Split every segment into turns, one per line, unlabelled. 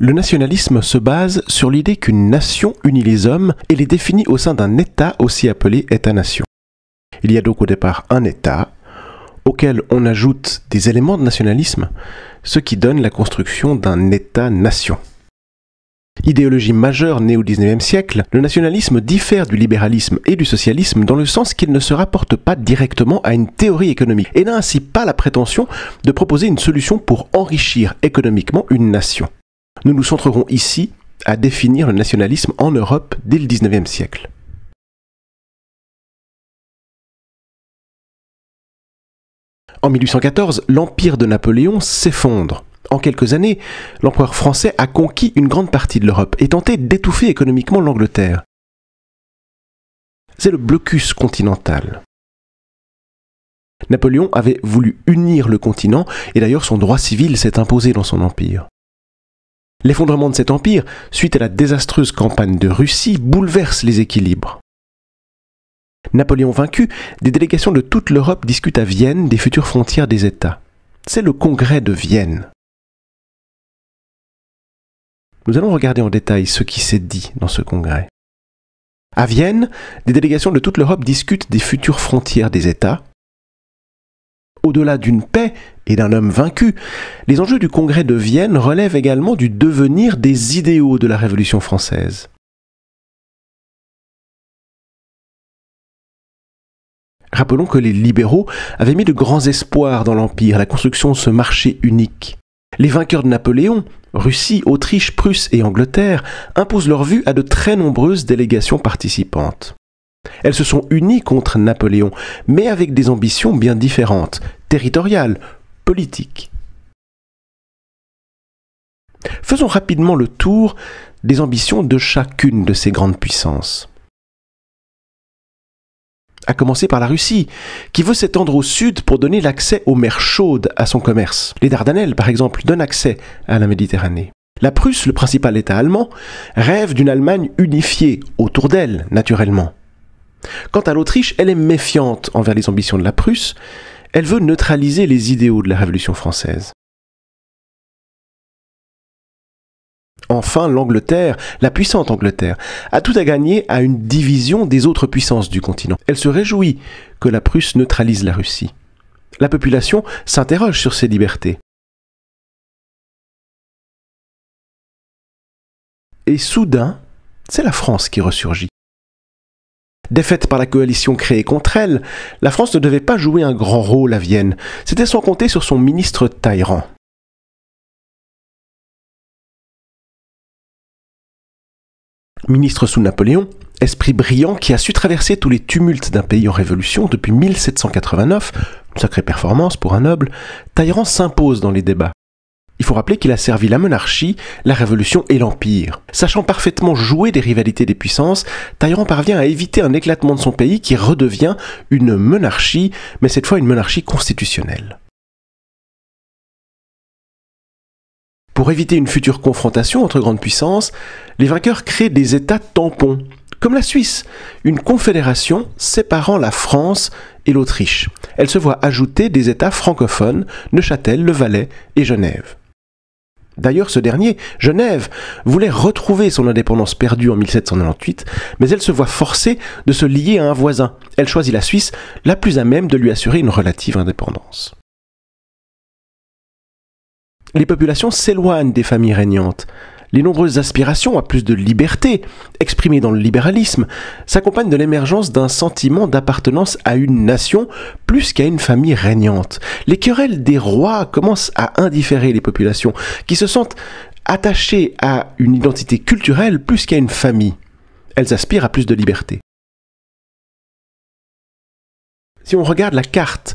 Le nationalisme se base sur l'idée qu'une nation unit les hommes et les définit au sein d'un État aussi appelé État-nation. Il y a donc au départ un État, auquel on ajoute des éléments de nationalisme, ce qui donne la construction d'un État-nation. Idéologie majeure née au XIXe siècle, le nationalisme diffère du libéralisme et du socialisme dans le sens qu'il ne se rapporte pas directement à une théorie économique et n'a ainsi pas la prétention de proposer une solution pour enrichir économiquement une nation. Nous nous centrerons ici à définir le nationalisme en Europe dès le XIXe siècle. En 1814, l'empire de Napoléon s'effondre. En quelques années, l'empereur français a conquis une grande partie de l'Europe et tenté d'étouffer économiquement l'Angleterre. C'est le blocus continental. Napoléon avait voulu unir le continent et d'ailleurs son droit civil s'est imposé dans son empire. L'effondrement de cet empire, suite à la désastreuse campagne de Russie, bouleverse les équilibres. Napoléon vaincu, des délégations de toute l'Europe discutent à Vienne des futures frontières des États. C'est le congrès de Vienne. Nous allons regarder en détail ce qui s'est dit dans ce congrès. À Vienne, des délégations de toute l'Europe discutent des futures frontières des États. Au-delà d'une paix et d'un homme vaincu, les enjeux du congrès de Vienne relèvent également du devenir des idéaux de la Révolution française. Rappelons que les libéraux avaient mis de grands espoirs dans l'Empire, la construction de ce marché unique. Les vainqueurs de Napoléon, Russie, Autriche, Prusse et Angleterre, imposent leur vue à de très nombreuses délégations participantes. Elles se sont unies contre Napoléon, mais avec des ambitions bien différentes, territoriales, politiques. Faisons rapidement le tour des ambitions de chacune de ces grandes puissances. À commencer par la Russie, qui veut s'étendre au sud pour donner l'accès aux mers chaudes à son commerce. Les Dardanelles, par exemple, donnent accès à la Méditerranée. La Prusse, le principal État allemand, rêve d'une Allemagne unifiée, autour d'elle, naturellement. Quant à l'Autriche, elle est méfiante envers les ambitions de la Prusse. Elle veut neutraliser les idéaux de la Révolution française. Enfin, l'Angleterre, la puissante Angleterre, a tout à gagner à une division des autres puissances du continent. Elle se réjouit que la Prusse neutralise la Russie. La population s'interroge sur ses libertés. Et soudain, c'est la France qui ressurgit. Défaite par la coalition créée contre elle, la France ne devait pas jouer un grand rôle à Vienne. C'était sans compter sur son ministre Talleyrand. Ministre sous Napoléon, esprit brillant qui a su traverser tous les tumultes d'un pays en révolution depuis 1789, une sacrée performance pour un noble, Talleyrand s'impose dans les débats. Il faut rappeler qu'il a servi la monarchie, la Révolution et l'Empire. Sachant parfaitement jouer des rivalités des puissances, Talleyrand parvient à éviter un éclatement de son pays qui redevient une monarchie, mais cette fois une monarchie constitutionnelle. Pour éviter une future confrontation entre grandes puissances, les vainqueurs créent des États tampons, comme la Suisse, une confédération séparant la France et l'Autriche. Elle se voit ajouter des États francophones, Neuchâtel, le Valais et Genève. D'ailleurs, ce dernier, Genève, voulait retrouver son indépendance perdue en 1798, mais elle se voit forcée de se lier à un voisin. Elle choisit la Suisse, la plus à même de lui assurer une relative indépendance. Les populations s'éloignent des familles régnantes. Les nombreuses aspirations à plus de liberté, exprimées dans le libéralisme, s'accompagnent de l'émergence d'un sentiment d'appartenance à une nation plus qu'à une famille régnante. Les querelles des rois commencent à indifférer les populations, qui se sentent attachées à une identité culturelle plus qu'à une famille. Elles aspirent à plus de liberté. Si on regarde la carte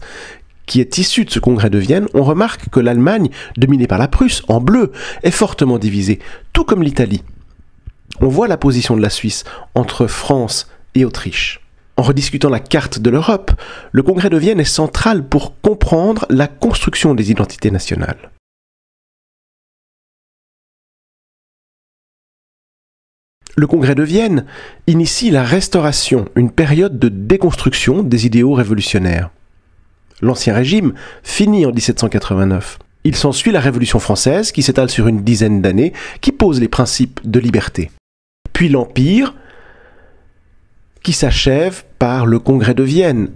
qui est issue de ce congrès de Vienne, on remarque que l'Allemagne, dominée par la Prusse, en bleu, est fortement divisée, tout comme l'Italie. On voit la position de la Suisse entre France et Autriche. En rediscutant la carte de l'Europe, le congrès de Vienne est central pour comprendre la construction des identités nationales. Le congrès de Vienne initie la Restauration, une période de déconstruction des idéaux révolutionnaires. L'Ancien Régime finit en 1789. Il s'ensuit la Révolution française, qui s'étale sur une dizaine d'années, qui pose les principes de liberté. Puis l'Empire, qui s'achève par le Congrès de Vienne.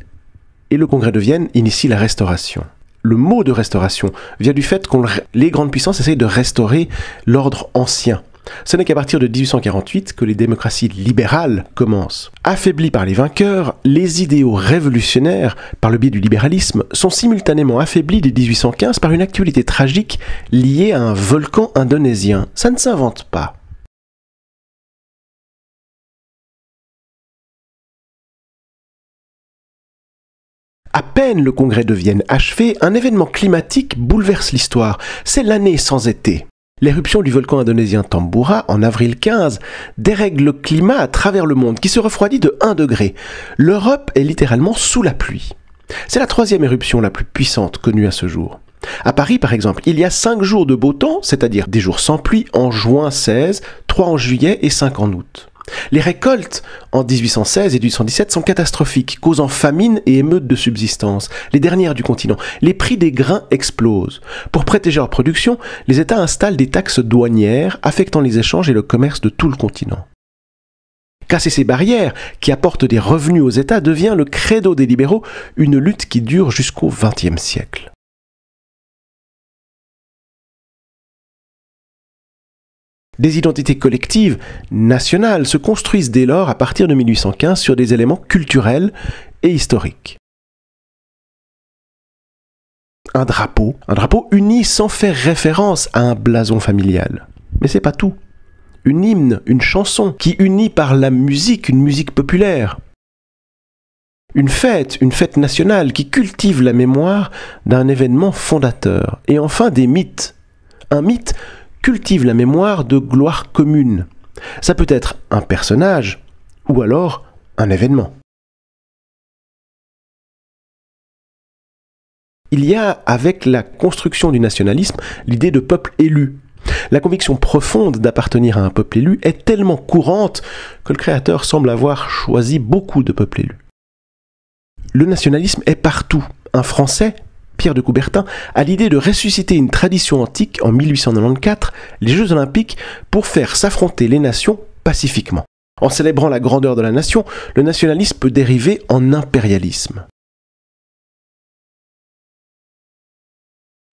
Et le Congrès de Vienne initie la Restauration. Le mot de restauration vient du fait que les grandes puissances essayent de restaurer l'ordre ancien. Ce n'est qu'à partir de 1848 que les démocraties libérales commencent. Affaiblies par les vainqueurs, les idéaux révolutionnaires, par le biais du libéralisme, sont simultanément affaiblis dès 1815 par une actualité tragique liée à un volcan indonésien. Ça ne s'invente pas. À peine le congrès de Vienne achevé, un événement climatique bouleverse l'histoire. C'est l'année sans été. L'éruption du volcan indonésien Tambora, en avril 15, dérègle le climat à travers le monde, qui se refroidit de 1 degré. L'Europe est littéralement sous la pluie. C'est la 3e éruption la plus puissante connue à ce jour. À Paris, par exemple, il y a 5 jours de beau temps, c'est-à-dire des jours sans pluie, en juin 16, 3 en juillet et 5 en août. Les récoltes en 1816 et 1817 sont catastrophiques, causant famine et émeutes de subsistance, les dernières du continent. Les prix des grains explosent. Pour protéger leur production, les États installent des taxes douanières affectant les échanges et le commerce de tout le continent. Casser ces barrières, qui apportent des revenus aux États, devient le credo des libéraux, une lutte qui dure jusqu'au XXe siècle. Des identités collectives, nationales, se construisent dès lors à partir de 1815 sur des éléments culturels et historiques. Un drapeau uni sans faire référence à un blason familial. Mais c'est pas tout. Une hymne, une chanson, qui unit par la musique, une musique populaire. Une fête nationale qui cultive la mémoire d'un événement fondateur. Et enfin des mythes. Un mythe cultive la mémoire de gloire commune. Ça peut être un personnage ou alors un événement. Il y a, avec la construction du nationalisme, l'idée de peuple élu. La conviction profonde d'appartenir à un peuple élu est tellement courante que le créateur semble avoir choisi beaucoup de peuples élus. Le nationalisme est partout. Un Français, Pierre de Coubertin, a l'idée de ressusciter une tradition antique en 1894, les Jeux Olympiques, pour faire s'affronter les nations pacifiquement. En célébrant la grandeur de la nation, le nationalisme peut dériver en impérialisme.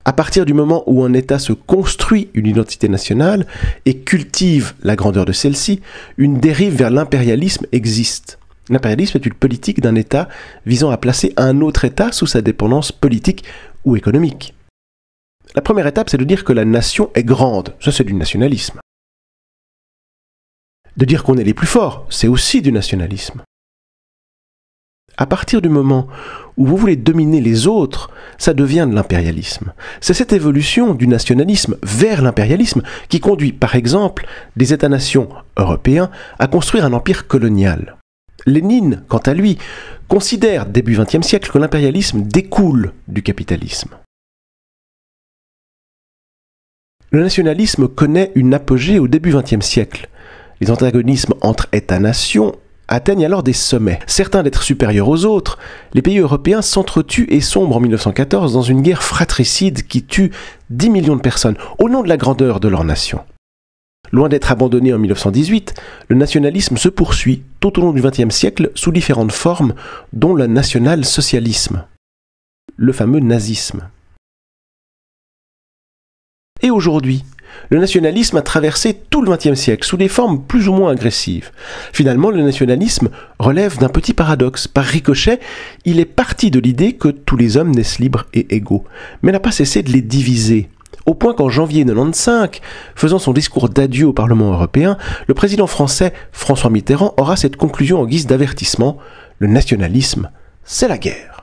À partir du moment où un État se construit une identité nationale et cultive la grandeur de celle-ci, une dérive vers l'impérialisme existe. L'impérialisme est une politique d'un État visant à placer un autre État sous sa dépendance politique ou économique. La première étape, c'est de dire que la nation est grande. Ça, c'est du nationalisme. De dire qu'on est les plus forts, c'est aussi du nationalisme. À partir du moment où vous voulez dominer les autres, ça devient de l'impérialisme. C'est cette évolution du nationalisme vers l'impérialisme qui conduit, par exemple, des États-nations européens à construire un empire colonial. Lénine, quant à lui, considère début XXe siècle que l'impérialisme découle du capitalisme. Le nationalisme connaît une apogée au début XXe siècle. Les antagonismes entre États-nations atteignent alors des sommets. Certains d'être supérieurs aux autres, les pays européens s'entretuent et sombrent en 1914 dans une guerre fratricide qui tue 10 millions de personnes au nom de la grandeur de leur nation. Loin d'être abandonné en 1918, le nationalisme se poursuit tout au long du XXe siècle sous différentes formes, dont le national-socialisme, le fameux nazisme. Et aujourd'hui, le nationalisme a traversé tout le XXe siècle sous des formes plus ou moins agressives. Finalement, le nationalisme relève d'un petit paradoxe. Par ricochet, il est parti de l'idée que tous les hommes naissent libres et égaux, mais n'a pas cessé de les diviser. Au point qu'en janvier 1995, faisant son discours d'adieu au Parlement européen, le président français François Mitterrand aura cette conclusion en guise d'avertissement : le nationalisme, c'est la guerre.